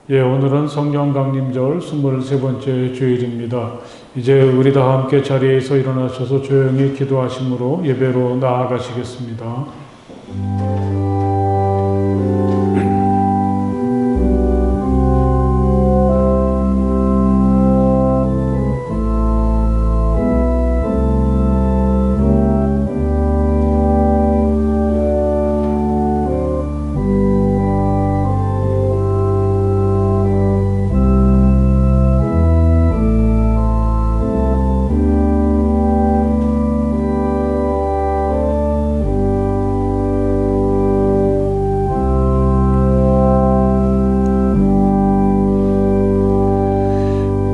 오늘은 성령 강림절 23번째 주일입니다. 이제 우리 다 함께 자리에서 일어나셔서 조용히 기도하심으로 예배로 나아가시겠습니다.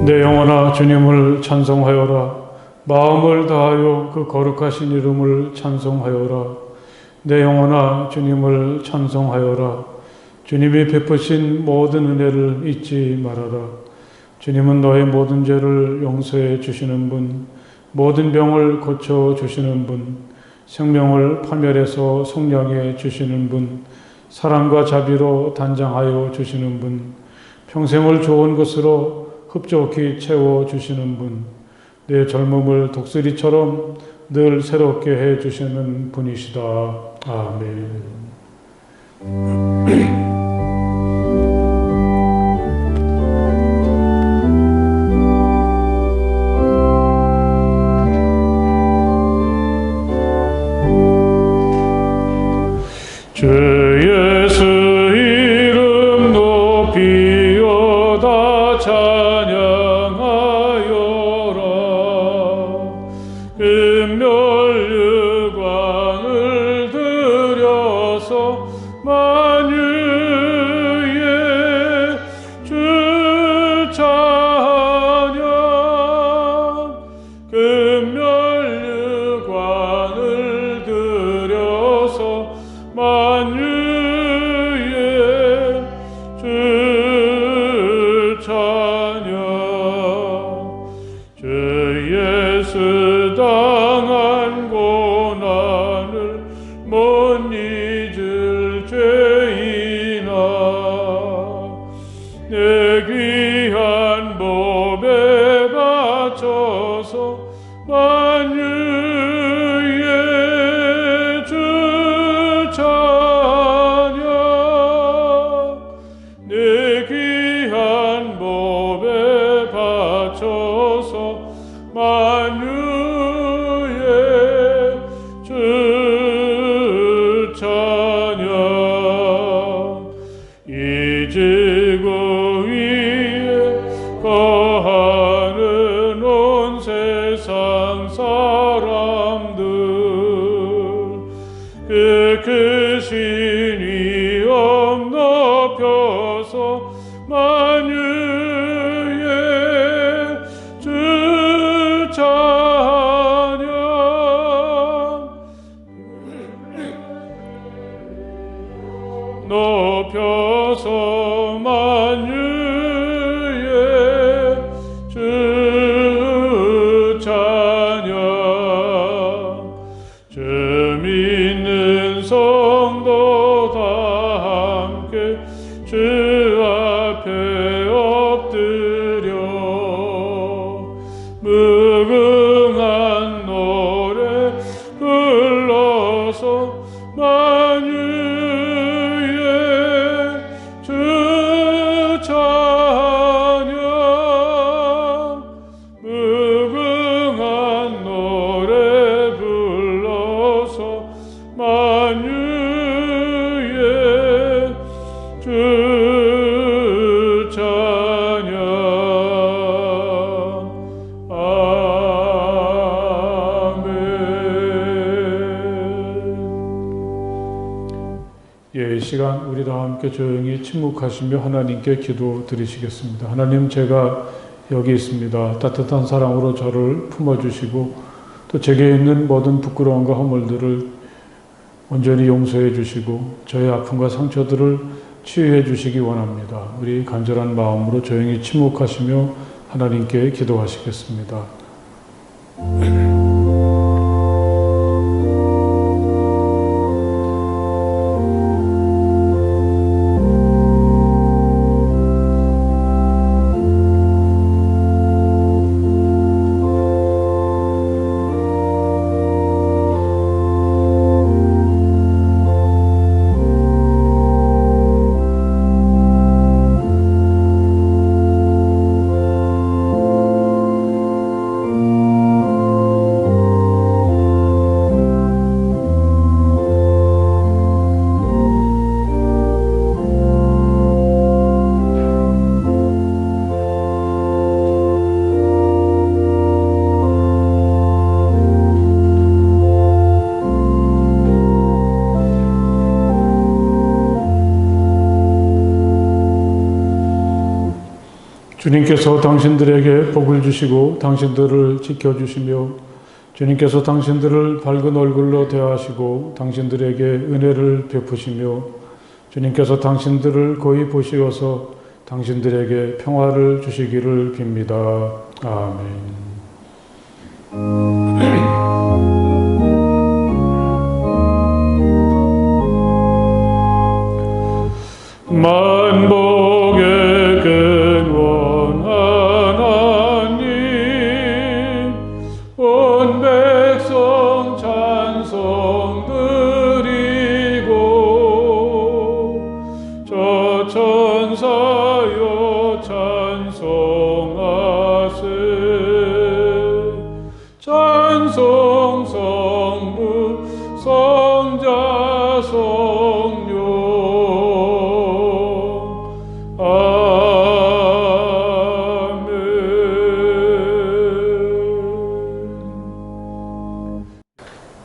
내 영혼아 주님을 찬송하여라. 마음을 다하여 그 거룩하신 이름을 찬송하여라. 내 영혼아 주님을 찬송하여라. 주님이 베푸신 모든 은혜를 잊지 말아라. 주님은 너의 모든 죄를 용서해 주시는 분, 모든 병을 고쳐 주시는 분, 생명을 파멸해서 속량해 주시는 분, 사랑과 자비로 단장하여 주시는 분, 평생을 좋은 것으로 흡족히 채워주시는 분, 내 젊음을 독수리처럼 늘 새롭게 해주시는 분이시다. 아멘. 주 예수 이름 높이어다 찬양하여라. 금멸유광을 들여서 만유의 주 찬양. 금멸유광을 들여서 만유의 주 찬양. 주 예수 당한 고난을 못 잊을 죄인아, 내 귀한 몸에 바쳐서 만유의 주 찬양. 내 귀한 몸에 바쳐서 만유의 주 찬양. 이 지구 위에 거하는 온 세상 사람들, 그 크신 위엄 높여서 만유의 주 찬양. 높여서 만유의 주 찬양. 주 믿는 성도 다 함께 주 앞에 엎드려 무궁한 노래 불러서 만유의 주 찬양. 무궁한 노래 불러서 만유의 주 찬양. 아멘. 이 시간 우리 다 함께 조용히 침묵하시며 하나님께 기도 드리시겠습니다. 하나님, 제가 여기 있습니다. 따뜻한 사랑으로 저를 품어주시고 또 제게 있는 모든 부끄러움과 허물들을 온전히 용서해 주시고 저의 아픔과 상처들을 치유해 주시기 원합니다. 우리 간절한 마음으로 조용히 침묵하시며 하나님께 기도하시겠습니다. 주님께서 당신들에게 복을 주시고 당신들을 지켜주시며 주님께서 당신들을 밝은 얼굴로 대하시고 당신들에게 은혜를 베푸시며 주님께서 당신들을 고이 보시어서 당신들에게 평화를 주시기를 빕니다. 아멘. 만복의 근원 하나님 온 백성 찬송 드리고 저 천사여 찬송하세 찬송 성부 성자 성령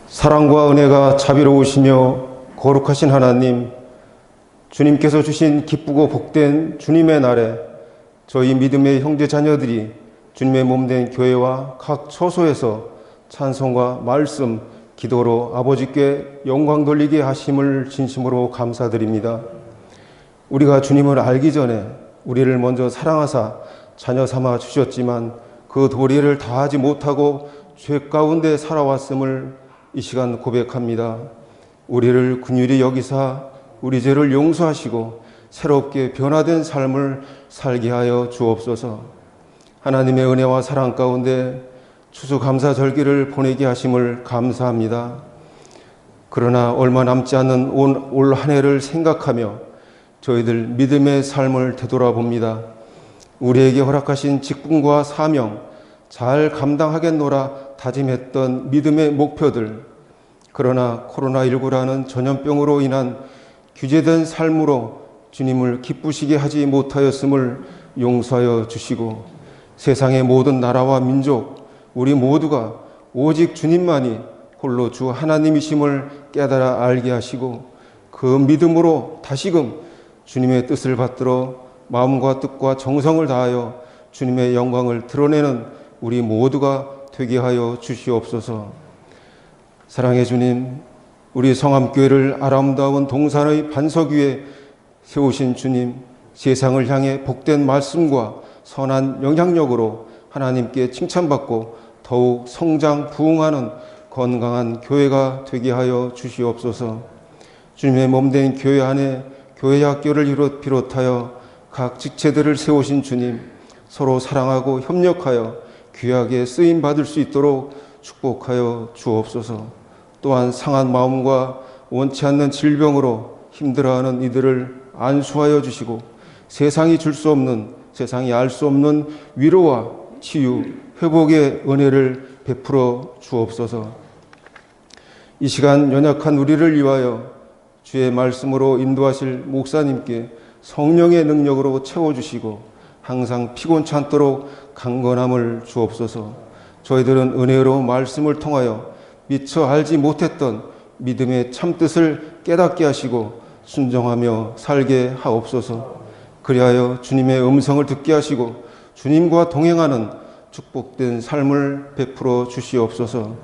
사랑과 은혜가 자비로우시며 거룩하신 하나님, 주님께서 주신 기쁘고 복된 주님의 날에 저희 믿음의 형제 자녀들이 주님의 몸된 교회와 각 처소에서 찬송과 말씀, 기도로 아버지께 영광 돌리게 하심을 진심으로 감사드립니다. 우리가 주님을 알기 전에 우리를 먼저 사랑하사 자녀 삼아 주셨지만 그 도리를 다하지 못하고 죄 가운데 살아왔음을 이 시간 고백합니다. 우리를 긍휼히 여기사 우리 죄를 용서하시고 새롭게 변화된 삶을 살게 하여 주옵소서. 하나님의 은혜와 사랑 가운데 추수감사절기를 보내게 하심을 감사합니다. 그러나 얼마 남지 않은 올 한 해를 생각하며 저희들 믿음의 삶을 되돌아봅니다. 우리에게 허락하신 직분과 사명 잘 감당하겠노라 다짐했던 믿음의 목표들, 그러나 코로나19라는 전염병으로 인한 규제된 삶으로 주님을 기쁘시게 하지 못하였음을 용서하여 주시고 세상의 모든 나라와 민족, 우리 모두가 오직 주님만이 홀로 주 하나님이심을 깨달아 알게 하시고 그 믿음으로 다시금 주님의 뜻을 받들어 마음과 뜻과 정성을 다하여 주님의 영광을 드러내는 우리 모두가 되게 하여 주시옵소서. 사랑의 주님, 우리 성암교회를 아름다운 동산의 반석 위에 세우신 주님, 세상을 향해 복된 말씀과 선한 영향력으로 하나님께 칭찬받고 더욱 성장 부흥하는 건강한 교회가 되게 하여 주시옵소서. 주님의 몸된 교회 안에 교회 학교를 비롯하여 각 직체들을 세우신 주님, 서로 사랑하고 협력하여 귀하게 쓰임받을 수 있도록 축복하여 주옵소서. 또한 상한 마음과 원치 않는 질병으로 힘들어하는 이들을 안수하여 주시고 세상이 줄 수 없는, 세상이 알 수 없는 위로와 치유, 회복의 은혜를 베풀어 주옵소서. 이 시간 연약한 우리를 위하여 주의 말씀으로 인도하실 목사님께 성령의 능력으로 채워주시고 항상 피곤치 않도록 강건함을 주옵소서. 저희들은 은혜로 말씀을 통하여 미처 알지 못했던 믿음의 참뜻을 깨닫게 하시고 순종하며 살게 하옵소서. 그리하여 주님의 음성을 듣게 하시고 주님과 동행하는 축복된 삶을 베풀어 주시옵소서.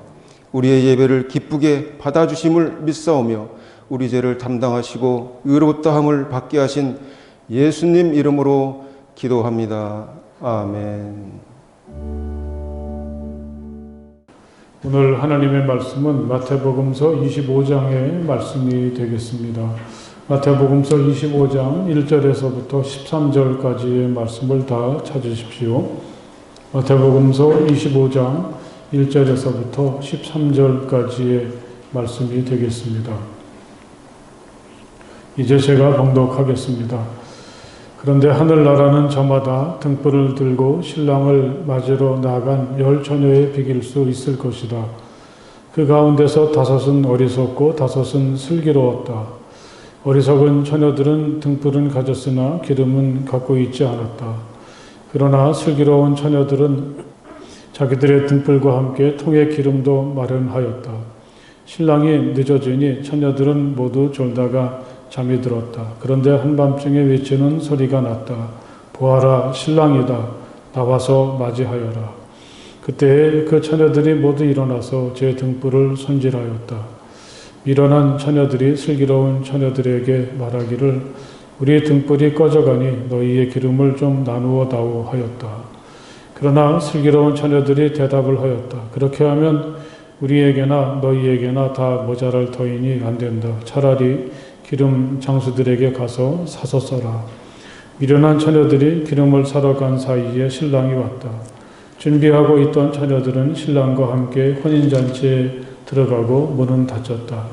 우리의 예배를 기쁘게 받아주심을 믿사오며 우리 죄를 담당하시고 의롭다함을 받게 하신 예수님 이름으로 기도합니다. 아멘. 오늘 하나님의 말씀은 마태복음서 25장의 말씀이 되겠습니다. 마태복음서 25장 1절에서부터 13절까지의 말씀을 다 찾으십시오. 마태복음서 25장 1절에서부터 13절까지의 말씀이 되겠습니다. 이제 제가 봉독하겠습니다. 그런데 하늘나라는 저마다 등불을 들고 신랑을 맞으러 나간 10처녀에 비길 수 있을 것이다. 그 가운데서 5은 어리석고 5은 슬기로웠다. 어리석은 처녀들은 등불은 가졌으나 기름은 갖고 있지 않았다. 그러나 슬기로운 처녀들은 자기들의 등불과 함께 통에 기름도 마련하였다. 신랑이 늦어지니 처녀들은 모두 졸다가 잠이 들었다. 그런데 한밤중에 외치는 소리가 났다. 보아라, 신랑이다. 나와서 맞이하여라. 그때 그 처녀들이 모두 일어나서 제 등불을 손질하였다. 일어난 처녀들이 슬기로운 처녀들에게 말하기를 우리의 등불이 꺼져가니 너희의 기름을 좀 나누어 다오 하였다. 그러나 슬기로운 처녀들이 대답을 하였다. 그렇게 하면 우리에게나 너희에게나 다 모자랄 터이니 안 된다. 차라리 기름 장수들에게 가서 사서 써라. 미련한 처녀들이 기름을 사러 간 사이에 신랑이 왔다. 준비하고 있던 처녀들은 신랑과 함께 혼인잔치에 들어가고 문은 닫혔다.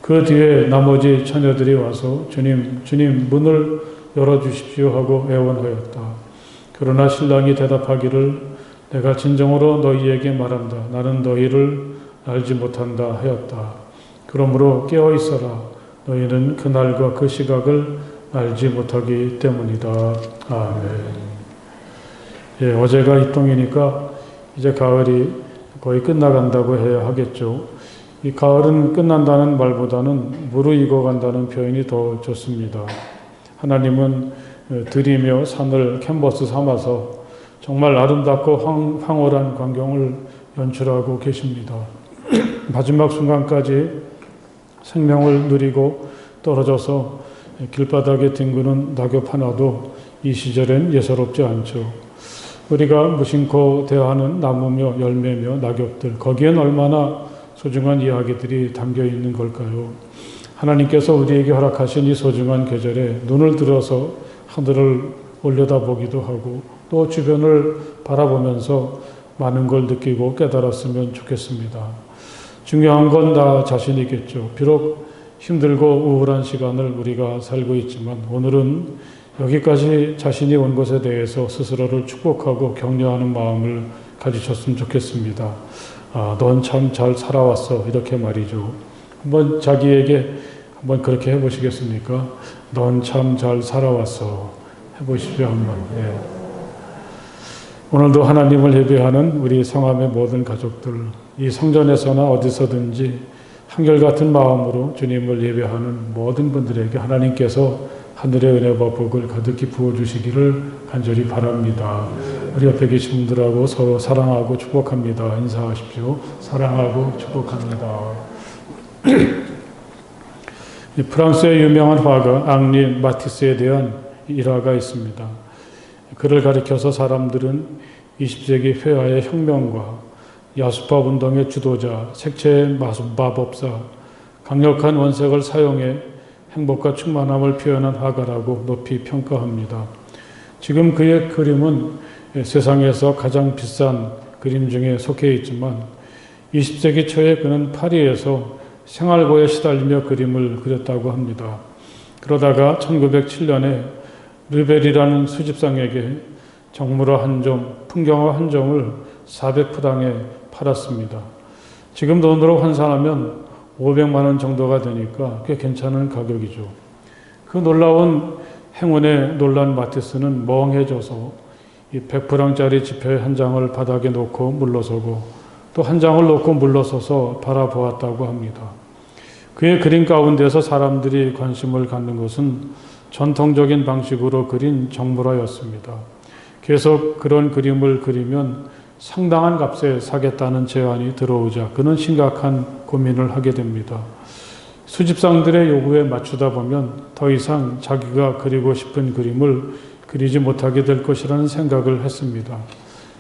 그 뒤에 나머지 처녀들이 와서 주님, 주님 문을 열어주십시오 하고 애원하였다. 그러나 신랑이 대답하기를 내가 진정으로 너희에게 말한다. 나는 너희를 알지 못한다 하였다. 그러므로 깨어 있어라. 너희는 그날과 그 시각을 알지 못하기 때문이다. 아멘. 예, 어제가 입동이니까 이제 가을이 거의 끝나간다고 해야 하겠죠. 이 가을은 끝난다는 말보다는 무르익어간다는 표현이 더 좋습니다. 하나님은 들이며 산을 캔버스 삼아서 정말 아름답고 황홀한 광경을 연출하고 계십니다. 마지막 순간까지 생명을 누리고 떨어져서 길바닥에 뒹구는 낙엽 하나도 이 시절엔 예사롭지 않죠. 우리가 무심코 대하는 나무며 열매며 낙엽들, 거기엔 얼마나 소중한 이야기들이 담겨 있는 걸까요? 하나님께서 우리에게 허락하신 이 소중한 계절에 눈을 들어서 하늘을 올려다보기도 하고 또 주변을 바라보면서 많은 걸 느끼고 깨달았으면 좋겠습니다. 중요한 건 나 자신이겠죠. 비록 힘들고 우울한 시간을 우리가 살고 있지만 오늘은 여기까지 자신이 온 것에 대해서 스스로를 축복하고 격려하는 마음을 가지셨으면 좋겠습니다. 넌 참 잘 살아왔어. 이렇게 말이죠. 한번 자기에게 한번 그렇게 해보시겠습니까? 넌 참 잘 살아왔어. 해보십시오, 한번. 예. 오늘도 하나님을 예배하는 우리 성함의 모든 가족들, 이 성전에서나 어디서든지 한결같은 마음으로 주님을 예배하는 모든 분들에게 하나님께서 하늘의 은혜와 복을 가득히 부어주시기를 간절히 바랍니다. 우리 옆에 계신 분들하고 서로 사랑하고 축복합니다. 인사하십시오. 사랑하고 축복합니다. 프랑스의 유명한 화가 앙리 마티스에 대한 일화가 있습니다. 그를 가리켜서 사람들은 20세기 회화의 혁명과 야수파 운동의 주도자, 색채의 마법사, 강력한 원색을 사용해 행복과 충만함을 표현한 화가라고 높이 평가합니다. 지금 그의 그림은 세상에서 가장 비싼 그림 중에 속해 있지만 20세기 초에 그는 파리에서 생활고에 시달리며 그림을 그렸다고 합니다. 그러다가 1907년에 르벨이라는 수집상에게 정물화 한 점, 풍경화 한 점을 400프랑에 팔았습니다. 지금 돈으로 환산하면 500만 원 정도가 되니까 꽤 괜찮은 가격이죠. 그 놀라운 행운에 놀란 마티스는 멍해져서 이 100프랑짜리 지폐 한 장을 바닥에 놓고 물러서고 또 한 장을 놓고 물러서서 바라보았다고 합니다. 그의 그림 가운데서 사람들이 관심을 갖는 것은 전통적인 방식으로 그린 정물화였습니다. 계속 그런 그림을 그리면 상당한 값에 사겠다는 제안이 들어오자 그는 심각한 고민을 하게 됩니다. 수집상들의 요구에 맞추다 보면 더 이상 자기가 그리고 싶은 그림을 그리지 못하게 될 것이라는 생각을 했습니다.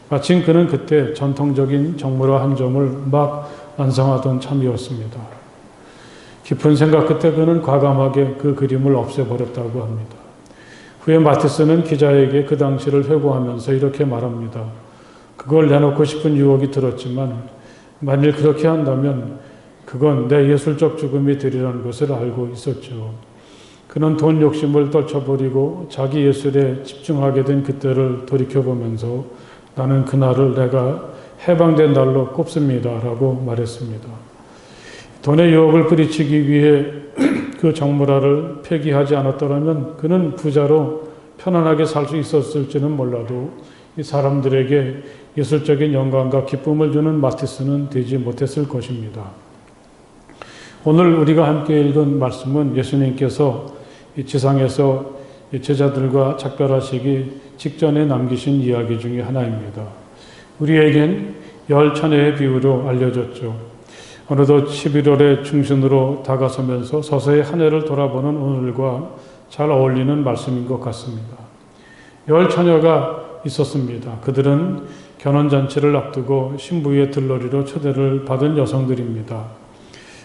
마침 그는 그때 전통적인 정물화 한 점을 막 완성하던 참이었습니다. 깊은 생각 끝에 그는 과감하게 그 그림을 없애버렸다고 합니다. 후에 마티스는 기자에게 그 당시를 회고하면서 이렇게 말합니다. 그걸 내놓고 싶은 유혹이 들었지만 만일 그렇게 한다면 그건 내 예술적 죽음이 되리라는 것을 알고 있었죠. 그는 돈 욕심을 떨쳐버리고 자기 예술에 집중하게 된 그때를 돌이켜보면서 나는 그날을 내가 해방된 날로 꼽습니다 라고 말했습니다. 돈의 유혹을 뿌리치기 위해 그 정물화를 폐기하지 않았더라면 그는 부자로 편안하게 살 수 있었을지는 몰라도 이 사람들에게 예술적인 영광과 기쁨을 주는 마티스는 되지 못했을 것입니다. 오늘 우리가 함께 읽은 말씀은 예수님께서 이 지상에서 제자들과 작별하시기 직전에 남기신 이야기 중에 하나입니다. 우리에겐 열 처녀의 비유로 알려졌죠. 어느덧 11월의 중순으로 다가서면서 서서히 한 해를 돌아보는 오늘과 잘 어울리는 말씀인 것 같습니다. 열 처녀가 있었습니다. 그들은 결혼잔치를 앞두고 신부의 들러리로 초대를 받은 여성들입니다.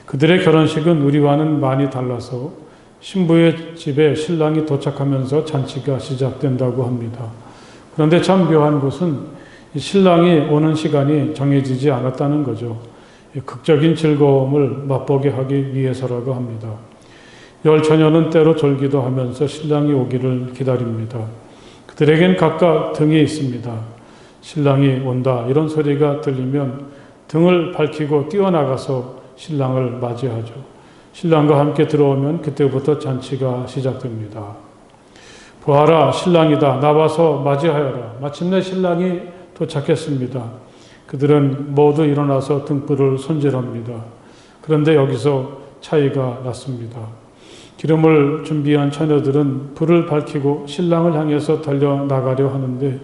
그들의 결혼식은 우리와는 많이 달라서 신부의 집에 신랑이 도착하면서 잔치가 시작된다고 합니다. 그런데 참 묘한 것은 신랑이 오는 시간이 정해지지 않았다는 거죠. 극적인 즐거움을 맛보게 하기 위해서라고 합니다. 열 처녀는 때로 졸기도 하면서 신랑이 오기를 기다립니다. 그들에겐 각각 등이 있습니다. 신랑이 온다 이런 소리가 들리면 등을 밝히고 뛰어나가서 신랑을 맞이하죠. 신랑과 함께 들어오면 그때부터 잔치가 시작됩니다. 보아라, 신랑이다. 나와서 맞이하여라. 마침내 신랑이 도착했습니다. 그들은 모두 일어나서 등불을 손질합니다. 그런데 여기서 차이가 났습니다. 기름을 준비한 처녀들은 불을 밝히고 신랑을 향해서 달려나가려 하는데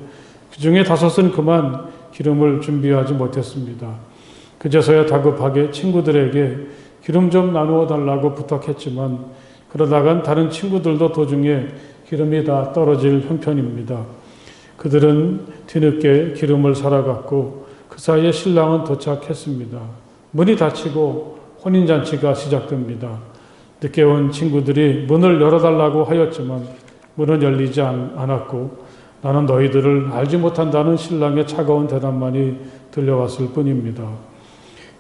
그 중에 5은 그만 기름을 준비하지 못했습니다. 그제서야 다급하게 친구들에게 기름 좀 나누어 달라고 부탁했지만 그러다간 다른 친구들도 도중에 기름이 다 떨어질 형편입니다. 그들은 뒤늦게 기름을 사러 갔고 그 사이에 신랑은 도착했습니다. 문이 닫히고 혼인잔치가 시작됩니다. 늦게 온 친구들이 문을 열어달라고 하였지만 문은 열리지 않았고 나는 너희들을 알지 못한다는 신랑의 차가운 대답만이 들려왔을 뿐입니다.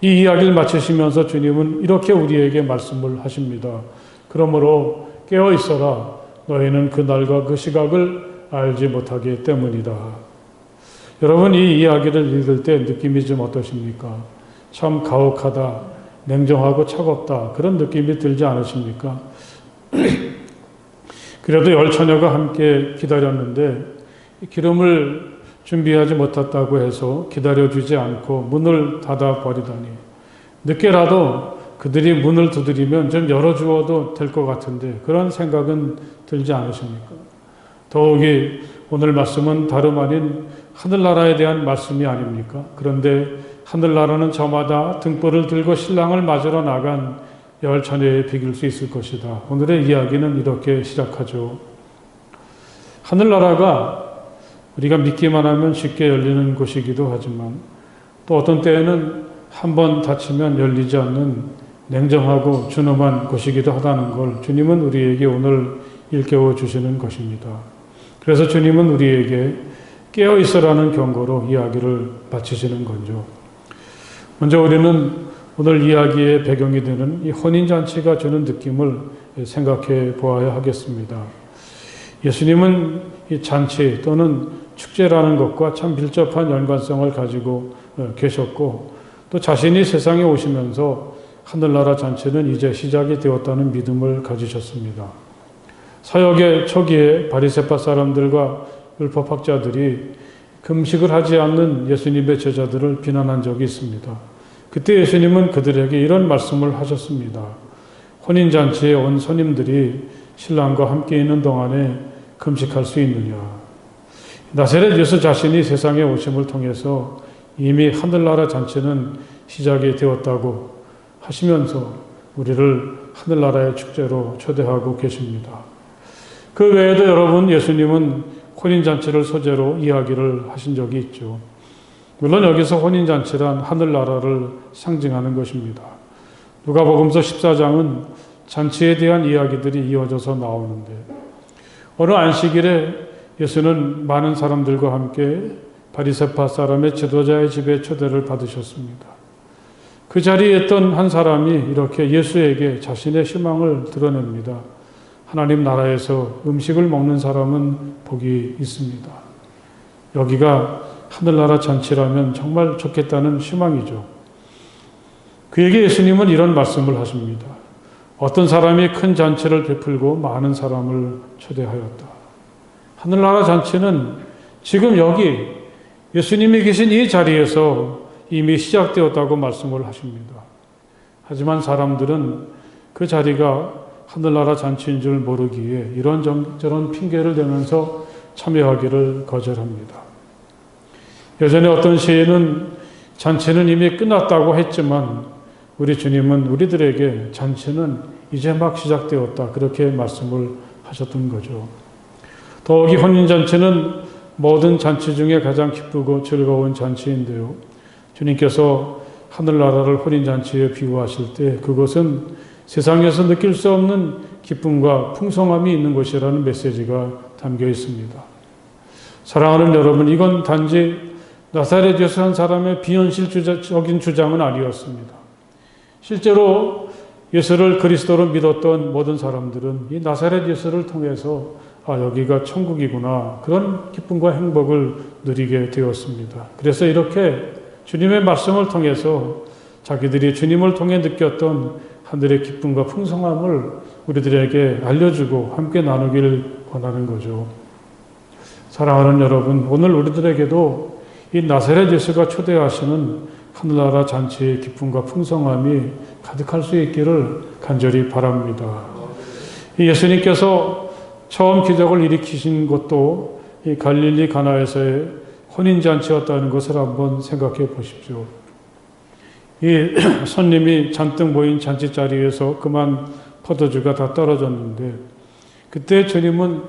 이 이야기를 마치시면서 주님은 이렇게 우리에게 말씀을 하십니다. 그러므로 깨어 있어라. 너희는 그 날과 그 시각을 알지 못하기 때문이다. 여러분, 이 이야기를 읽을 때 느낌이 좀 어떠십니까? 참 가혹하다, 냉정하고 차갑다, 그런 느낌이 들지 않으십니까? 그래도 열 처녀가 함께 기다렸는데 기름을 준비하지 못했다고 해서 기다려주지 않고 문을 닫아버리다니, 늦게라도 그들이 문을 두드리면 좀 열어주어도 될 것 같은데 그런 생각은 들지 않으십니까? 더욱이 오늘 말씀은 다름 아닌 하늘나라에 대한 말씀이 아닙니까? 그런데 하늘나라는 저마다 등불을 들고 신랑을 맞으러 나간 열 처녀에 비길 수 있을 것이다. 오늘의 이야기는 이렇게 시작하죠. 하늘나라가 우리가 믿기만 하면 쉽게 열리는 곳이기도 하지만 또 어떤 때에는 한번 닫히면 열리지 않는 냉정하고 준엄한 곳이기도 하다는 걸 주님은 우리에게 오늘 일깨워 주시는 것입니다. 그래서 주님은 우리에게 깨어 있으라는 경고로 이야기를 마치시는 거죠. 먼저 우리는 오늘 이야기의 배경이 되는 이 혼인잔치가 주는 느낌을 생각해 보아야 하겠습니다. 예수님은 이 잔치 또는 축제라는 것과 참 밀접한 연관성을 가지고 계셨고 또 자신이 세상에 오시면서 하늘나라 잔치는 이제 시작이 되었다는 믿음을 가지셨습니다. 사역의 초기에 바리새파 사람들과 율법학자들이 금식을 하지 않는 예수님의 제자들을 비난한 적이 있습니다. 그때 예수님은 그들에게 이런 말씀을 하셨습니다. 혼인잔치에 온 손님들이 신랑과 함께 있는 동안에 금식할 수 있느냐. 나사렛 예수 자신이 세상에 오심을 통해서 이미 하늘나라 잔치는 시작이 되었다고 하시면서 우리를 하늘나라의 축제로 초대하고 계십니다. 그 외에도 여러분, 예수님은 혼인잔치를 소재로 이야기를 하신 적이 있죠. 물론 여기서 혼인잔치란 하늘나라를 상징하는 것입니다. 누가복음서 14장은 잔치에 대한 이야기들이 이어져서 나오는데 어느 안식일에 예수는 많은 사람들과 함께 바리새파 사람의 지도자의 집에 초대를 받으셨습니다. 그 자리에 있던 한 사람이 이렇게 예수에게 자신의 희망을 드러냅니다. 하나님 나라에서 음식을 먹는 사람은 복이 있습니다. 여기가 하늘나라 잔치라면 정말 좋겠다는 희망이죠. 그에게 예수님은 이런 말씀을 하십니다. 어떤 사람이 큰 잔치를 베풀고 많은 사람을 초대하였다. 하늘나라 잔치는 지금 여기 예수님이 계신 이 자리에서 이미 시작되었다고 말씀을 하십니다. 하지만 사람들은 그 자리가 하늘나라 잔치인 줄 모르기에 이런저런 핑계를 대면서 참여하기를 거절합니다. 예전에 어떤 시인은 잔치는 이미 끝났다고 했지만 우리 주님은 우리들에게 잔치는 이제 막 시작되었다, 그렇게 말씀을 하셨던 거죠. 더욱이 혼인잔치는 모든 잔치 중에 가장 기쁘고 즐거운 잔치인데요. 주님께서 하늘나라를 혼인잔치에 비유하실 때 그것은 세상에서 느낄 수 없는 기쁨과 풍성함이 있는 것이라는 메시지가 담겨 있습니다. 사랑하는 여러분, 이건 단지 나사렛에서 한 사람의 비현실적인 주장은 아니었습니다. 실제로 예수를 그리스도로 믿었던 모든 사람들은 이 나사렛 예수를 통해서 여기가 천국이구나, 그런 기쁨과 행복을 누리게 되었습니다. 그래서 이렇게 주님의 말씀을 통해서 자기들이 주님을 통해 느꼈던 하늘의 기쁨과 풍성함을 우리들에게 알려주고 함께 나누길 원하는 거죠. 사랑하는 여러분, 오늘 우리들에게도 이 나사렛 예수가 초대하시는 하늘나라 잔치의 기쁨과 풍성함이 가득할 수 있기를 간절히 바랍니다. 이 예수님께서 처음 기적을 일으키신 것도 이 갈릴리 가나에서의 혼인잔치였다는 것을 한번 생각해 보십시오. 이 손님이 잔뜩 모인 잔치자리에서 그만 포도주가 다 떨어졌는데, 그때 주님은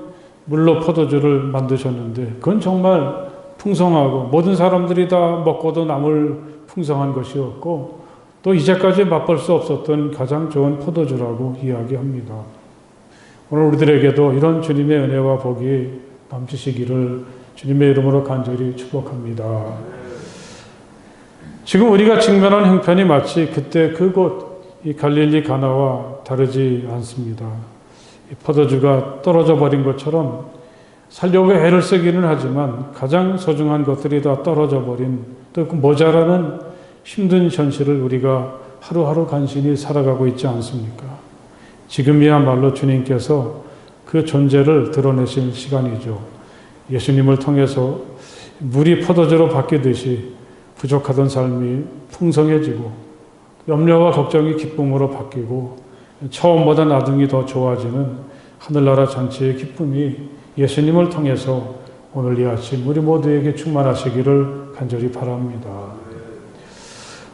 물로 포도주를 만드셨는데 그건 정말 풍성하고 모든 사람들이 다 먹고도 남을 풍성한 것이었고, 또 이제까지 맛볼 수 없었던 가장 좋은 포도주라고 이야기합니다. 오늘 우리들에게도 이런 주님의 은혜와 복이 넘치시기를 주님의 이름으로 간절히 축복합니다. 지금 우리가 직면한 형편이 마치 그때 그곳 이 갈릴리 가나와 다르지 않습니다. 이 포도주가 떨어져 버린 것처럼 살려고 애를 쓰기는 하지만 가장 소중한 것들이 다 떨어져 버린, 또 그 모자라는 힘든 현실을 우리가 하루하루 간신히 살아가고 있지 않습니까? 지금이야말로 주님께서 그 존재를 드러내실 시간이죠. 예수님을 통해서 물이 포도주로 바뀌듯이 부족하던 삶이 풍성해지고 염려와 걱정이 기쁨으로 바뀌고 처음보다 나중이 더 좋아지는 하늘나라 잔치의 기쁨이 예수님을 통해서 오늘 이 아침 우리 모두에게 충만하시기를 간절히 바랍니다.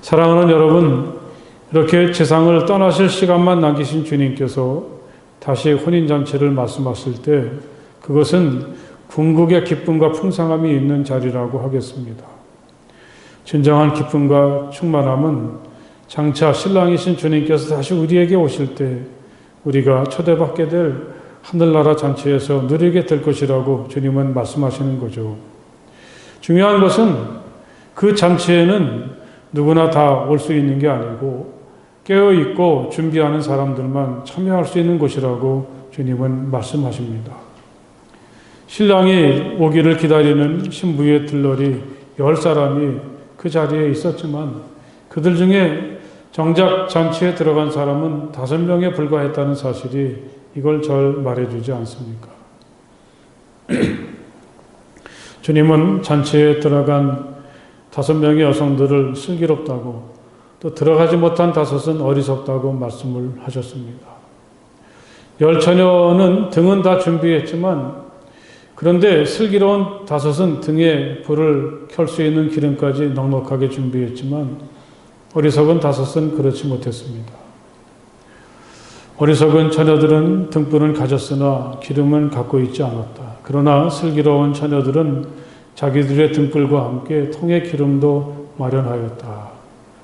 사랑하는 여러분, 이렇게 세상을 떠나실 시간만 남기신 주님께서 다시 혼인잔치를 말씀하실 때 그것은 궁극의 기쁨과 풍성함이 있는 자리라고 하겠습니다. 진정한 기쁨과 충만함은 장차 신랑이신 주님께서 다시 우리에게 오실 때 우리가 초대받게 될 하늘나라 잔치에서 누리게 될 것이라고 주님은 말씀하시는 거죠. 중요한 것은 그 잔치에는 누구나 다 올 수 있는 게 아니고 깨어있고 준비하는 사람들만 참여할 수 있는 것이라고 주님은 말씀하십니다. 신랑이 오기를 기다리는 신부의 들러리 10사람이 그 자리에 있었지만 그들 중에 정작 잔치에 들어간 사람은 5명에 불과했다는 사실이 이걸 절 말해주지 않습니까? 주님은 잔치에 들어간 5명의 여성들을 슬기롭다고, 또 들어가지 못한 5은 어리석다고 말씀을 하셨습니다. 10처녀는 등은 다 준비했지만 그런데 슬기로운 5은 등에 불을 켤 수 있는 기름까지 넉넉하게 준비했지만 어리석은 5은 그렇지 못했습니다. 어리석은 처녀들은 등불은 가졌으나 기름은 갖고 있지 않았다. 그러나 슬기로운 처녀들은 자기들의 등불과 함께 통의 기름도 마련하였다.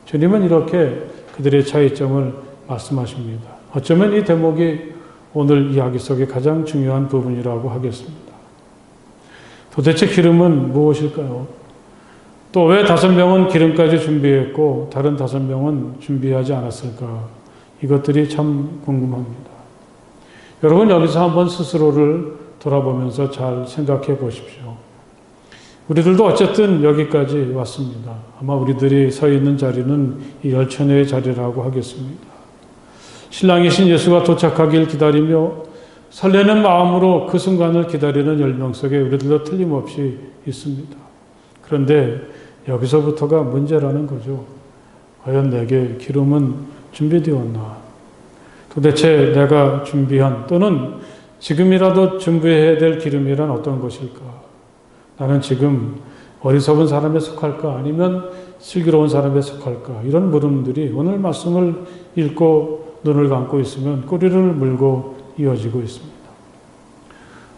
주님은 이렇게 그들의 차이점을 말씀하십니다. 어쩌면 이 대목이 오늘 이야기 속의 가장 중요한 부분이라고 하겠습니다. 도대체 기름은 무엇일까요? 또 왜 5명은 기름까지 준비했고 다른 5명은 준비하지 않았을까? 이것들이 참 궁금합니다. 여러분, 여기서 한번 스스로를 돌아보면서 잘 생각해 보십시오. 우리들도 어쨌든 여기까지 왔습니다. 아마 우리들이 서 있는 자리는 이 10처녀의 자리라고 하겠습니다. 신랑이신 예수가 도착하길 기다리며 설레는 마음으로 그 순간을 기다리는 10명 속에 우리들도 틀림없이 있습니다. 그런데 여기서부터가 문제라는 거죠. 과연 내게 기름은 준비되었나? 도대체 내가 준비한 또는 지금이라도 준비해야 될 기름이란 어떤 것일까? 나는 지금 어리석은 사람에 속할까? 아니면 슬기로운 사람에 속할까? 이런 물음들이 오늘 말씀을 읽고 눈을 감고 있으면 꼬리를 물고 이어지고 있습니다.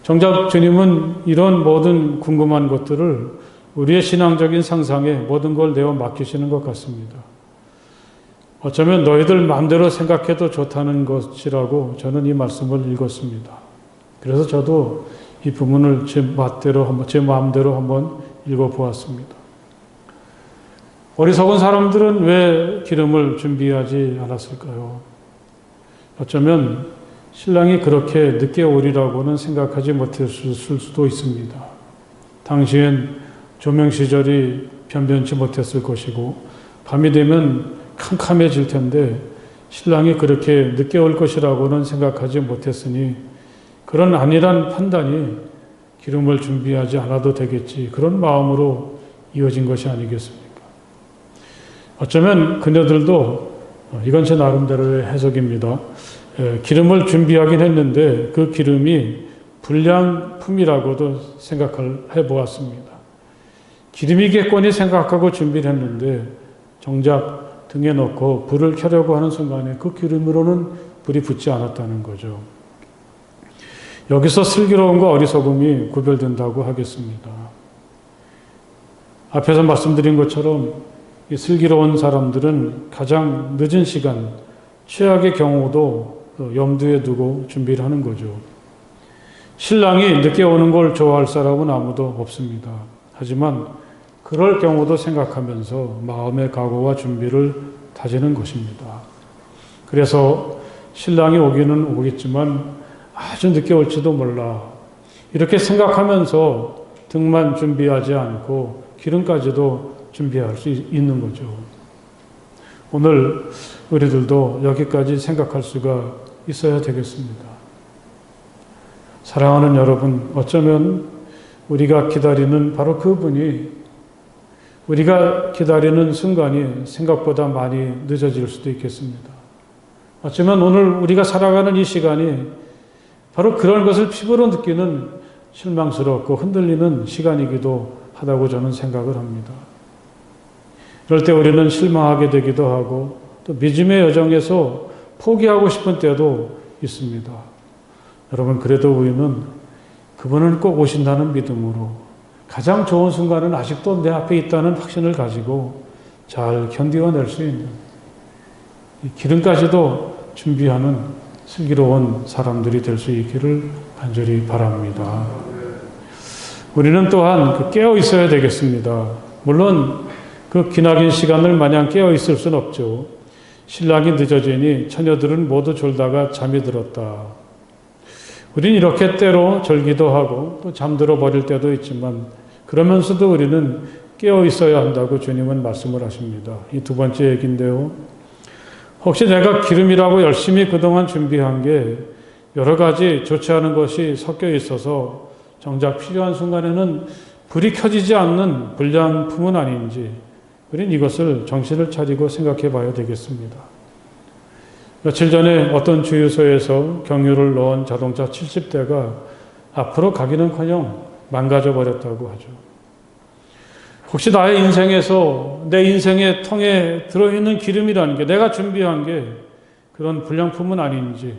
정작 주님은 이런 모든 궁금한 것들을 우리의 신앙적인 상상에 모든 걸 내어 맡기시는 것 같습니다. 어쩌면 너희들 마음대로 생각해도 좋다는 것이라고 저는 이 말씀을 읽었습니다. 그래서 저도 이 부분을 제 마음대로 한번 읽어보았습니다. 어리석은 사람들은 왜 기름을 준비하지 않았을까요? 어쩌면 신랑이 그렇게 늦게 오리라고는 생각하지 못했을 수도 있습니다. 당시엔 조명 시절이 변변치 못했을 것이고 밤이 되면 캄캄해질 텐데 신랑이 그렇게 늦게 올 것이라고는 생각하지 못했으니 그런 안일한 판단이 기름을 준비하지 않아도 되겠지, 그런 마음으로 이어진 것이 아니겠습니까? 어쩌면 그녀들도, 이건 제 나름대로의 해석입니다, 기름을 준비하긴 했는데 그 기름이 불량품이라고도 생각해 보았습니다. 기름이겠거니 생각하고 준비를 했는데 정작 등에 넣고 불을 켜려고 하는 순간에 그 기름으로는 불이 붙지 않았다는 거죠. 여기서 슬기로움과 어리석음이 구별된다고 하겠습니다. 앞에서 말씀드린 것처럼 이 슬기로운 사람들은 가장 늦은 시간, 최악의 경우도 염두에 두고 준비를 하는 거죠. 신랑이 늦게 오는 걸 좋아할 사람은 아무도 없습니다. 하지만 그럴 경우도 생각하면서 마음의 각오와 준비를 다지는 것입니다. 그래서 신랑이 오기는 오겠지만 아주 늦게 올지도 몰라, 이렇게 생각하면서 등만 준비하지 않고 기름까지도 준비할 수 있는 거죠. 오늘 우리들도 여기까지 생각할 수가 있어야 되겠습니다. 사랑하는 여러분, 어쩌면 우리가 기다리는 바로 그분이, 우리가 기다리는 순간이 생각보다 많이 늦어질 수도 있겠습니다. 어쩌면 오늘 우리가 살아가는 이 시간이 바로 그런 것을 피부로 느끼는 실망스럽고 흔들리는 시간이기도 하다고 저는 생각을 합니다. 그럴 때 우리는 실망하게 되기도 하고 또 믿음의 여정에서 포기하고 싶은 때도 있습니다. 여러분, 그래도 우리는 그분은 꼭 오신다는 믿음으로 가장 좋은 순간은 아직도 내 앞에 있다는 확신을 가지고 잘 견디어낼 수 있는, 기름까지도 준비하는 슬기로운 사람들이 될 수 있기를 간절히 바랍니다. 우리는 또한 깨어 있어야 되겠습니다. 물론 그 기나긴 시간을 마냥 깨어 있을 순 없죠. 신랑이 늦어지니 처녀들은 모두 졸다가 잠이 들었다. 우린 이렇게 때로 졸기도 하고 또 잠들어 버릴 때도 있지만 그러면서도 우리는 깨어 있어야 한다고 주님은 말씀을 하십니다. 이 두 번째 얘기인데요. 혹시 내가 기름이라고 열심히 그동안 준비한 게 여러 가지 좋지 않은 것이 섞여 있어서 정작 필요한 순간에는 불이 켜지지 않는 불량품은 아닌지, 우린 이것을 정신을 차리고 생각해 봐야 되겠습니다. 며칠 전에 어떤 주유소에서 경유를 넣은 자동차 70대가 앞으로 가기는커녕 망가져 버렸다고 하죠. 혹시 나의 인생에서, 내 인생의 통에 들어있는 기름이라는 게, 내가 준비한 게 그런 불량품은 아닌지,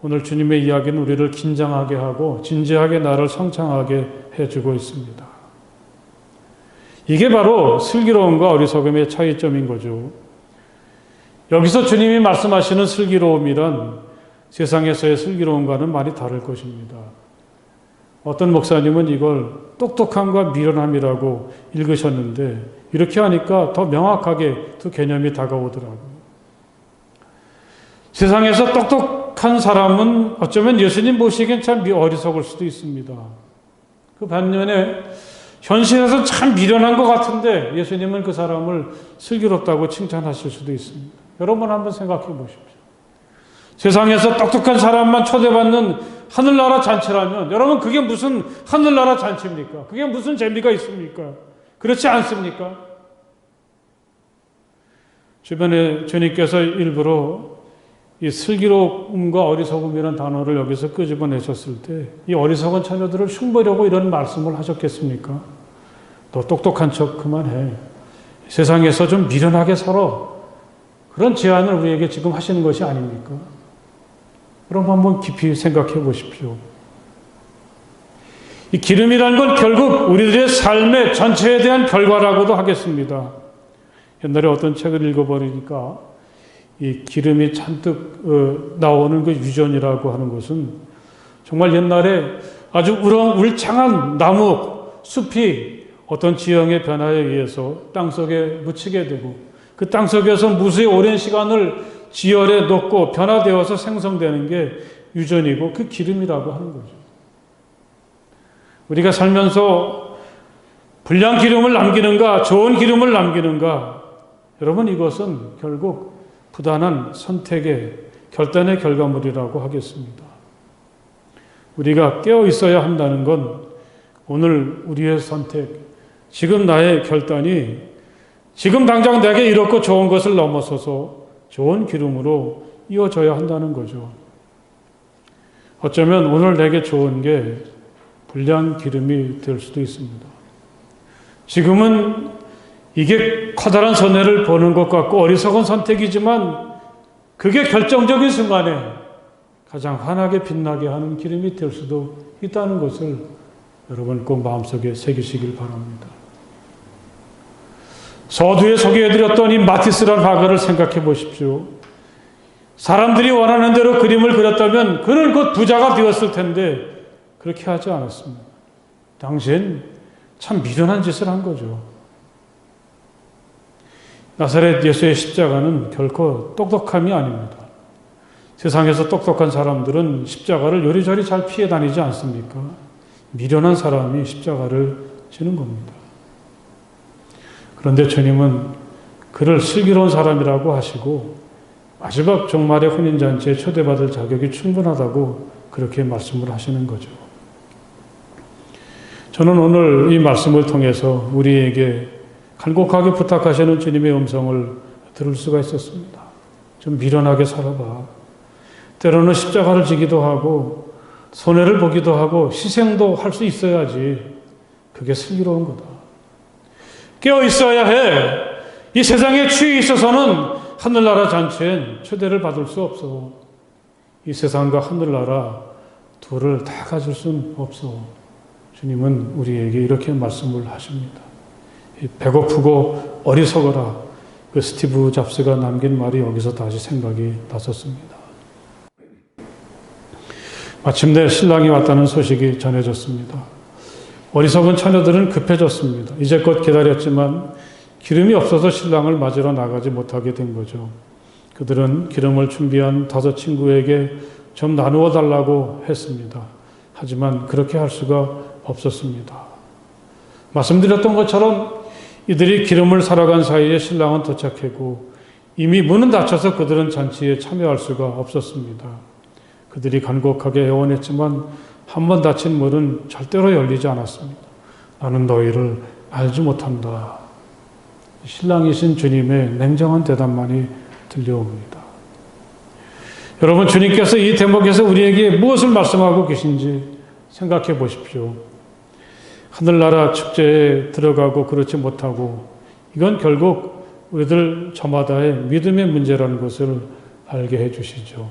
오늘 주님의 이야기는 우리를 긴장하게 하고 진지하게 나를 성창하게 해주고 있습니다. 이게 바로 슬기로움과 어리석음의 차이점인 거죠. 여기서 주님이 말씀하시는 슬기로움이란 세상에서의 슬기로움과는 많이 다를 것입니다. 어떤 목사님은 이걸 똑똑함과 미련함이라고 읽으셨는데 이렇게 하니까 더 명확하게 두 개념이 다가오더라고요. 세상에서 똑똑한 사람은 어쩌면 예수님 보시기엔 참 어리석을 수도 있습니다. 그 반면에 현실에서 참 미련한 것 같은데 예수님은 그 사람을 슬기롭다고 칭찬하실 수도 있습니다. 여러분 한번 생각해 보십시오. 세상에서 똑똑한 사람만 초대받는 하늘나라 잔치라면 여러분 그게 무슨 하늘나라 잔치입니까? 그게 무슨 재미가 있습니까? 그렇지 않습니까? 주변에 주님께서 일부러 이 슬기로움과 어리석음이라는 단어를 여기서 끄집어내셨을 때 이 어리석은 자녀들을 흉보려고 이런 말씀을 하셨겠습니까? 너 똑똑한 척 그만해. 세상에서 좀 미련하게 살아. 그런 제안을 우리에게 지금 하시는 것이 아닙니까? 그럼 한번 깊이 생각해 보십시오. 이 기름이라는 건 결국 우리들의 삶의 전체에 대한 결과라고도 하겠습니다. 옛날에 어떤 책을 읽어버리니까 이 기름이 잔뜩 나오는 그 유전이라고 하는 것은 정말 옛날에 아주 울창한 나무, 숲이 어떤 지형의 변화에 의해서 땅속에 묻히게 되고 그 땅속에서 무수히 오랜 시간을 지열에 녹고 변화되어서 생성되는 게 유전이고 그 기름이라고 하는 거죠. 우리가 살면서 불량 기름을 남기는가 좋은 기름을 남기는가, 여러분 이것은 결국 부단한 선택의 결단의 결과물이라고 하겠습니다. 우리가 깨어 있어야 한다는 건 오늘 우리의 선택, 지금 나의 결단이 지금 당장 내게 이렇고 좋은 것을 넘어서서 좋은 기름으로 이어져야 한다는 거죠. 어쩌면 오늘 내게 좋은 게 불량 기름이 될 수도 있습니다. 지금은 이게 커다란 손해를 보는 것 같고 어리석은 선택이지만 그게 결정적인 순간에 가장 환하게 빛나게 하는 기름이 될 수도 있다는 것을 여러분 꼭 마음속에 새기시길 바랍니다. 서두에 소개해드렸던 이 마티스란 화가를 생각해 보십시오. 사람들이 원하는 대로 그림을 그렸다면 그는 곧 부자가 되었을 텐데 그렇게 하지 않았습니다. 당시엔 참 미련한 짓을 한 거죠. 나사렛 예수의 십자가는 결코 똑똑함이 아닙니다. 세상에서 똑똑한 사람들은 십자가를 요리조리 잘 피해 다니지 않습니까? 미련한 사람이 십자가를 지는 겁니다. 그런데 주님은 그를 슬기로운 사람이라고 하시고 마지막 종말의 혼인잔치에 초대받을 자격이 충분하다고 그렇게 말씀을 하시는 거죠. 저는 오늘 이 말씀을 통해서 우리에게 간곡하게 부탁하시는 주님의 음성을 들을 수가 있었습니다. 좀 미련하게 살아봐. 때로는 십자가를 지기도 하고 손해를 보기도 하고 희생도 할 수 있어야지. 그게 슬기로운 거다. 깨어 있어야 해. 이 세상에 취해 있어서는 하늘나라 잔치엔 초대를 받을 수 없어. 이 세상과 하늘나라 둘을 다 가질 수는 없어. 주님은 우리에게 이렇게 말씀을 하십니다. 배고프고 어리석어라. 그 스티브 잡스가 남긴 말이 여기서 다시 생각이 났었습니다. 마침내 신랑이 왔다는 소식이 전해졌습니다. 어리석은 처녀들은 급해졌습니다. 이제껏 기다렸지만 기름이 없어서 신랑을 맞으러 나가지 못하게 된 거죠. 그들은 기름을 준비한 5 친구에게 좀 나누어 달라고 했습니다. 하지만 그렇게 할 수가 없었습니다. 말씀드렸던 것처럼 이들이 기름을 사러 간 사이에 신랑은 도착했고 이미 문은 닫혀서 그들은 잔치에 참여할 수가 없었습니다. 그들이 간곡하게 애원했지만 한 번 닫힌 문은 절대로 열리지 않았습니다. 나는 너희를 알지 못한다. 신랑이신 주님의 냉정한 대답만이 들려옵니다. 여러분, 주님께서 이 대목에서 우리에게 무엇을 말씀하고 계신지 생각해 보십시오. 하늘나라 축제에 들어가고 그렇지 못하고 이건 결국 우리들 저마다의 믿음의 문제라는 것을 알게 해주시죠.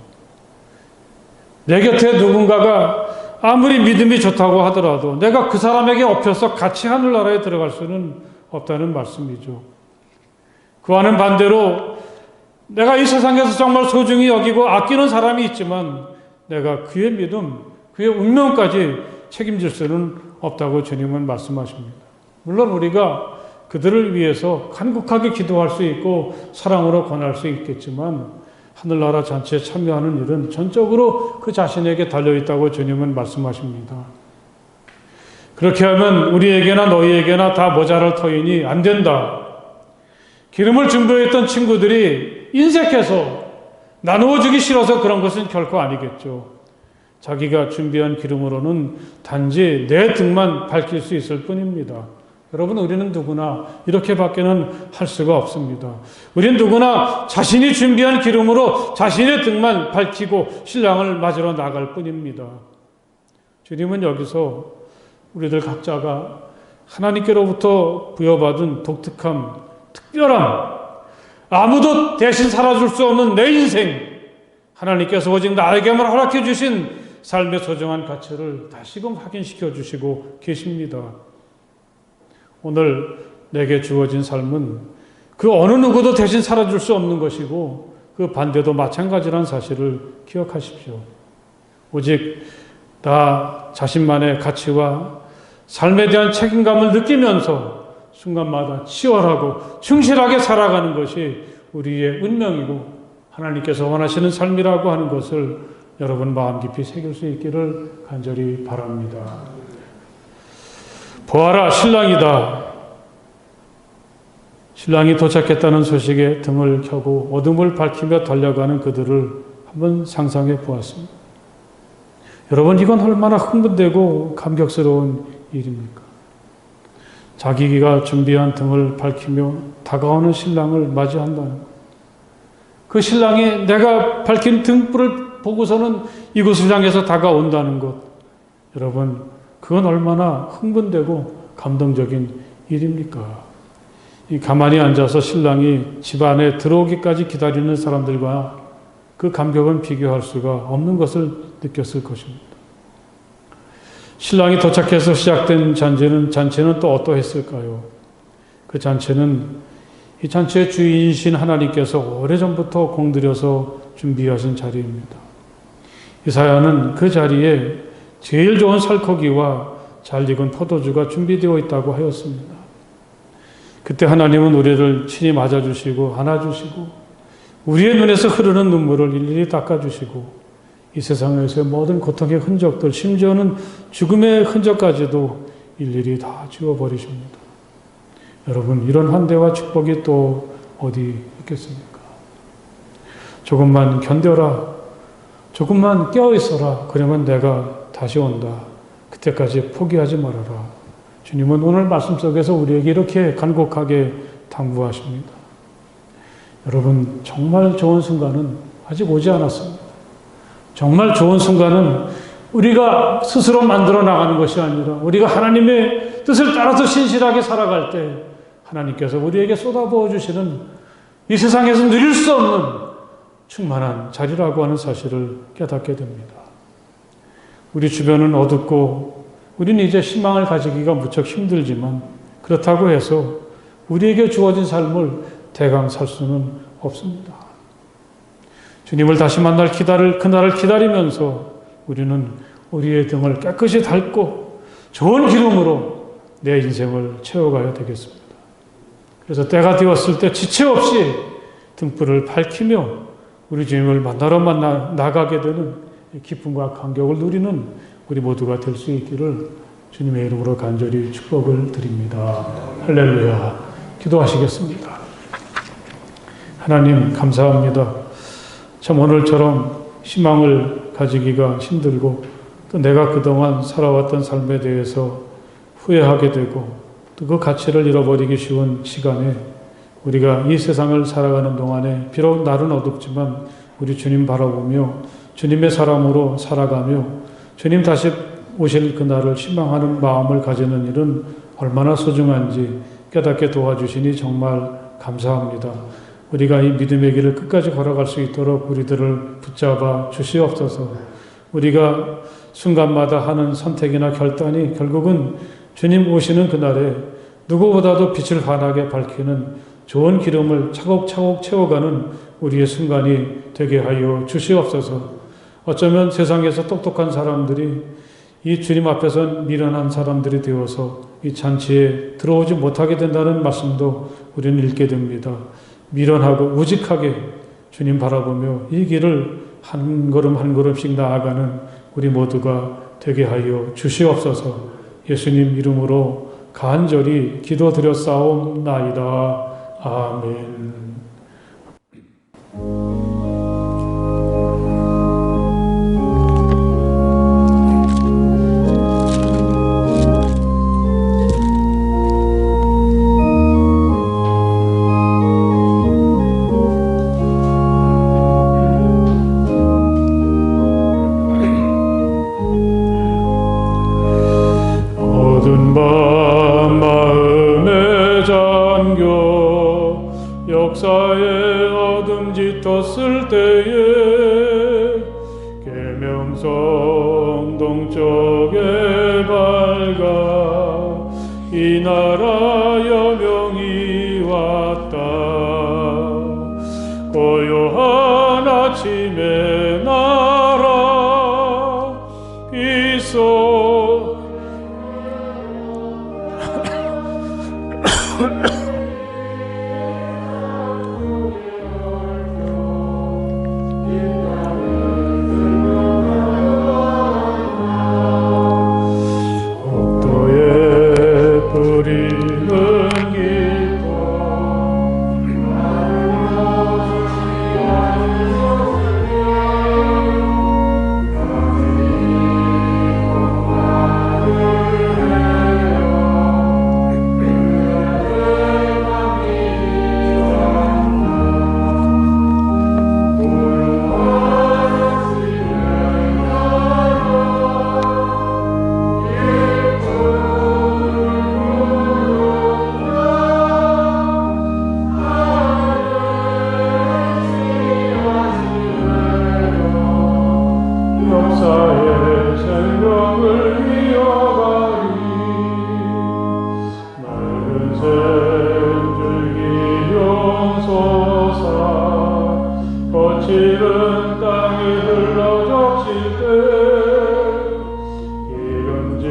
내 곁에 누군가가 아무리 믿음이 좋다고 하더라도 내가 그 사람에게 업혀서 같이 하늘나라에 들어갈 수는 없다는 말씀이죠. 그와는 반대로 내가 이 세상에서 정말 소중히 여기고 아끼는 사람이 있지만 내가 그의 믿음, 그의 운명까지 책임질 수는 없다고 주님은 말씀하십니다. 물론 우리가 그들을 위해서 간곡하게 기도할 수 있고 사랑으로 권할 수 있겠지만 하늘나라 잔치에 참여하는 일은 전적으로 그 자신에게 달려있다고 주님은 말씀하십니다. 그렇게 하면 우리에게나 너희에게나 다 모자랄 터이니 안 된다. 기름을 준비했던 친구들이 인색해서 나누어 주기 싫어서 그런 것은 결코 아니겠죠. 자기가 준비한 기름으로는 단지 내 등만 밝힐 수 있을 뿐입니다. 여러분, 우리는 누구나 이렇게밖에는 할 수가 없습니다. 우리는 누구나 자신이 준비한 기름으로 자신의 등만 밝히고 신랑을 맞으러 나갈 뿐입니다. 주님은 여기서 우리들 각자가 하나님께로부터 부여받은 독특함, 특별함, 아무도 대신 살아줄 수 없는 내 인생, 하나님께서 오직 나에게만 허락해 주신 삶의 소중한 가치를 다시금 확인시켜 주시고 계십니다. 오늘 내게 주어진 삶은 그 어느 누구도 대신 살아줄 수 없는 것이고 그 반대도 마찬가지라는 사실을 기억하십시오. 오직 나 자신만의 가치와 삶에 대한 책임감을 느끼면서 순간마다 치열하고 충실하게 살아가는 것이 우리의 운명이고 하나님께서 원하시는 삶이라고 하는 것을 여러분 마음 깊이 새길 수 있기를 간절히 바랍니다. 보아라, 신랑이다. 신랑이 도착했다는 소식에 등을 켜고 어둠을 밝히며 달려가는 그들을 한번 상상해 보았습니다. 여러분, 이건 얼마나 흥분되고 감격스러운 일입니까? 자기가 준비한 등을 밝히며 다가오는 신랑을 맞이한다는 것. 그 신랑이 내가 밝힌 등불을 보고서는 이곳을 향해서 다가온다는 것. 여러분, 그건 얼마나 흥분되고 감동적인 일입니까? 가만히 앉아서 신랑이 집 안에 들어오기까지 기다리는 사람들과 그 감격은 비교할 수가 없는 것을 느꼈을 것입니다. 신랑이 도착해서 시작된 잔치는 또 어떠했을까요? 그 잔치는 이 잔치의 주인이신 하나님께서 오래전부터 공들여서 준비하신 자리입니다. 이사야는 그 자리에 제일 좋은 살코기와 잘 익은 포도주가 준비되어 있다고 하였습니다. 그때 하나님은 우리를 친히 맞아주시고 안아주시고 우리의 눈에서 흐르는 눈물을 일일이 닦아주시고 이 세상에서의 모든 고통의 흔적들, 심지어는 죽음의 흔적까지도 일일이 다 지워버리십니다. 여러분, 이런 환대와 축복이 또 어디 있겠습니까? 조금만 견뎌라. 조금만 깨어있어라. 그러면 내가 다시 온다. 그때까지 포기하지 말아라. 주님은 오늘 말씀 속에서 우리에게 이렇게 간곡하게 당부하십니다. 여러분, 정말 좋은 순간은 아직 오지 않았습니다. 정말 좋은 순간은 우리가 스스로 만들어 나가는 것이 아니라 우리가 하나님의 뜻을 따라서 신실하게 살아갈 때 하나님께서 우리에게 쏟아부어 주시는 이 세상에서 누릴 수 없는 충만한 자리라고 하는 사실을 깨닫게 됩니다. 우리 주변은 어둡고 우리는 이제 희망을 가지기가 무척 힘들지만 그렇다고 해서 우리에게 주어진 삶을 대강 살 수는 없습니다. 주님을 다시 만날 그날을 기다리면서 우리는 우리의 등을 깨끗이 닳고 좋은 기름으로 내 인생을 채워가야 되겠습니다. 그래서 때가 되었을 때 지체 없이 등불을 밝히며 우리 주님을 만나러 나가게 되는 기쁨과 감격을 누리는 우리 모두가 될 수 있기를 주님의 이름으로 간절히 축복을 드립니다. 할렐루야. 기도하시겠습니다. 하나님, 감사합니다. 참 오늘처럼 희망을 가지기가 힘들고 또 내가 그동안 살아왔던 삶에 대해서 후회하게 되고 또 그 가치를 잃어버리기 쉬운 시간에 우리가 이 세상을 살아가는 동안에 비록 날은 어둡지만 우리 주님 바라보며 주님의 사람으로 살아가며 주님 다시 오실 그날을 희망하는 마음을 가지는 일은 얼마나 소중한지 깨닫게 도와주시니 정말 감사합니다. 우리가 이 믿음의 길을 끝까지 걸어갈 수 있도록 우리들을 붙잡아 주시옵소서. 우리가 순간마다 하는 선택이나 결단이 결국은 주님 오시는 그날에 누구보다도 빛을 환하게 밝히는 좋은 기름을 차곡차곡 채워가는 우리의 순간이 되게 하여 주시옵소서. 어쩌면 세상에서 똑똑한 사람들이 이 주님 앞에서 미련한 사람들이 되어서 이 잔치에 들어오지 못하게 된다는 말씀도 우리는 읽게 됩니다. 미련하고 우직하게 주님 바라보며 이 길을 한 걸음 한 걸음씩 나아가는 우리 모두가 되게 하여 주시옵소서. 예수님 이름으로 간절히 기도드렸사옵나이다. 아멘. 깃었을 때에 계명성 동쪽에 밝아 이 나라 여명이 왔다. 고요한 아침의 나라 빛속 복도에 뿌리는 기쁨 역사의 생명을 이어가리. 맑은 샘줄기 용솟아 거칠은 땅에 흘러적실 때 기름진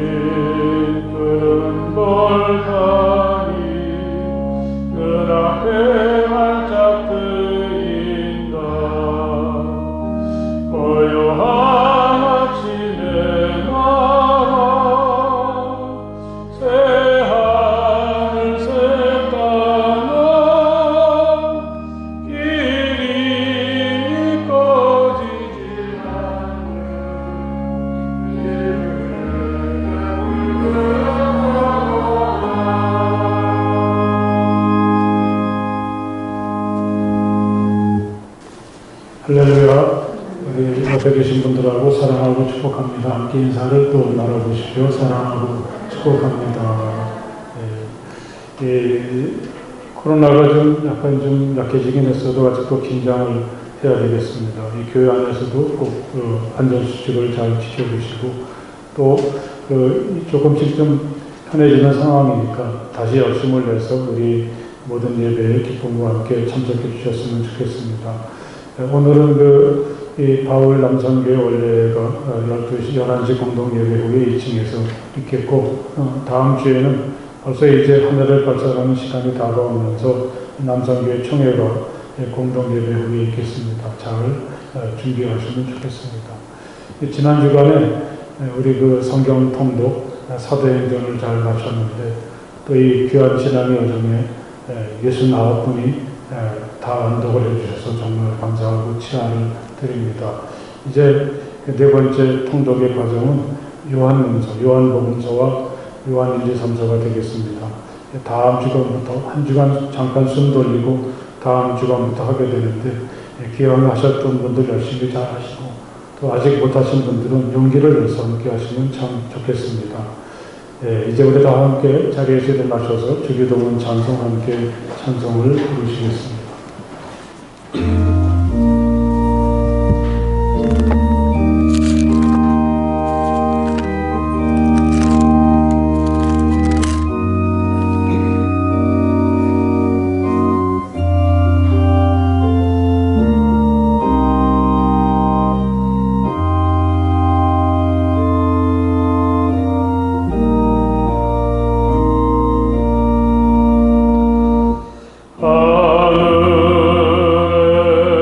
푸른 벌판이 그 앞에 활짝 트인다. 고요한 아침의 나라 새하늘 새 땅은 길이 꺼지지 할렐루야. 우리 옆에 계신 분들하고 사랑하고 축복합니다. 함께 인사를 또 나눠보시죠. 사랑하고 축복합니다. 코로나가 좀 약간 좀 약해지긴 했어도 아직도 긴장을 해야 되겠습니다. 이 교회 안에서도 꼭 안전수칙을 잘 지켜주시고 또 조금씩 좀 편해지는 상황이니까 다시 열심을 내서 우리 모든 예배에 기쁨과 함께 참석해 주셨으면 좋겠습니다. 오늘은 이 바울 남성교회 원래가 12시, 11시 공동 예배 후에 2층에서 있겠고, 다음 주에는 벌써 이제 하늘을 발사하는 시간이 다가오면서 남성교회 총회가 공동 예배 후에 있겠습니다. 잘 준비하시면 좋겠습니다. 지난 주간에 우리 성경 통독 사도행전을 잘 마쳤는데 또 이 귀한 신앙의 여정에 69분이 다 언독을 해주셔서 정말 감사하고 치안을 드립니다. 이제 네 번째 통독의 과정은 요한복음서와 요한일지 3서가 되겠습니다. 다음 주간부터 한 주간 잠깐 숨 돌리고 다음 주간부터 하게 되는데 기왕하셨던 분들 열심히 잘 하시고 또 아직 못하신 분들은 용기를 내서 함께 하시면 참 좋겠습니다. 이제 우리 다 함께 자리에서 일어나셔서 주기도문 찬송 함께 찬송을 부르시겠습니다. 하늘에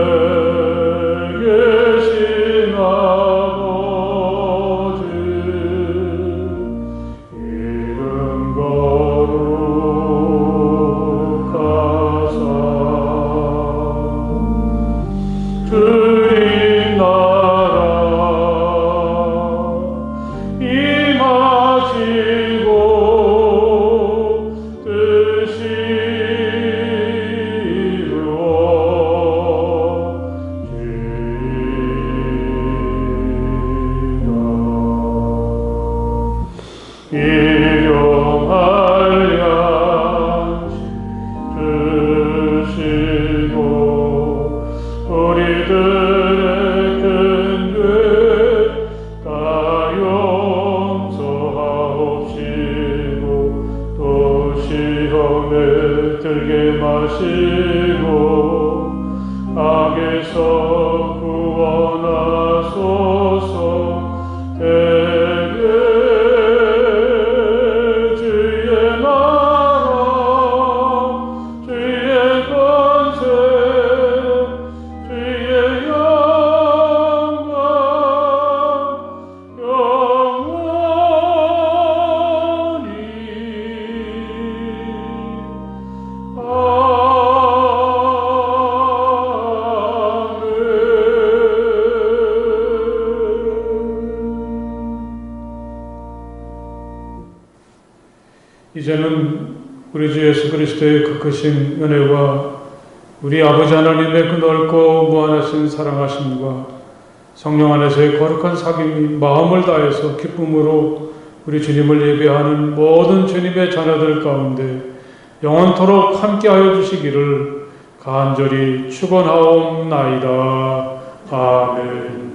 들게 마시고 악에서 구원하소서. 대개 주의 나라 주의 권세 주의 영광 영원히 이제는 우리 주 예수 그리스도의 그 크신 은혜와 우리 아버지 하나님의 그 넓고 무한하신 사랑하심과 성령 안에서의 거룩한 사귐이 마음을 다해서 기쁨으로 우리 주님을 예배하는 모든 주님의 자녀들 가운데 영원토록 함께하여 주시기를 간절히 축원하옵나이다. 아멘.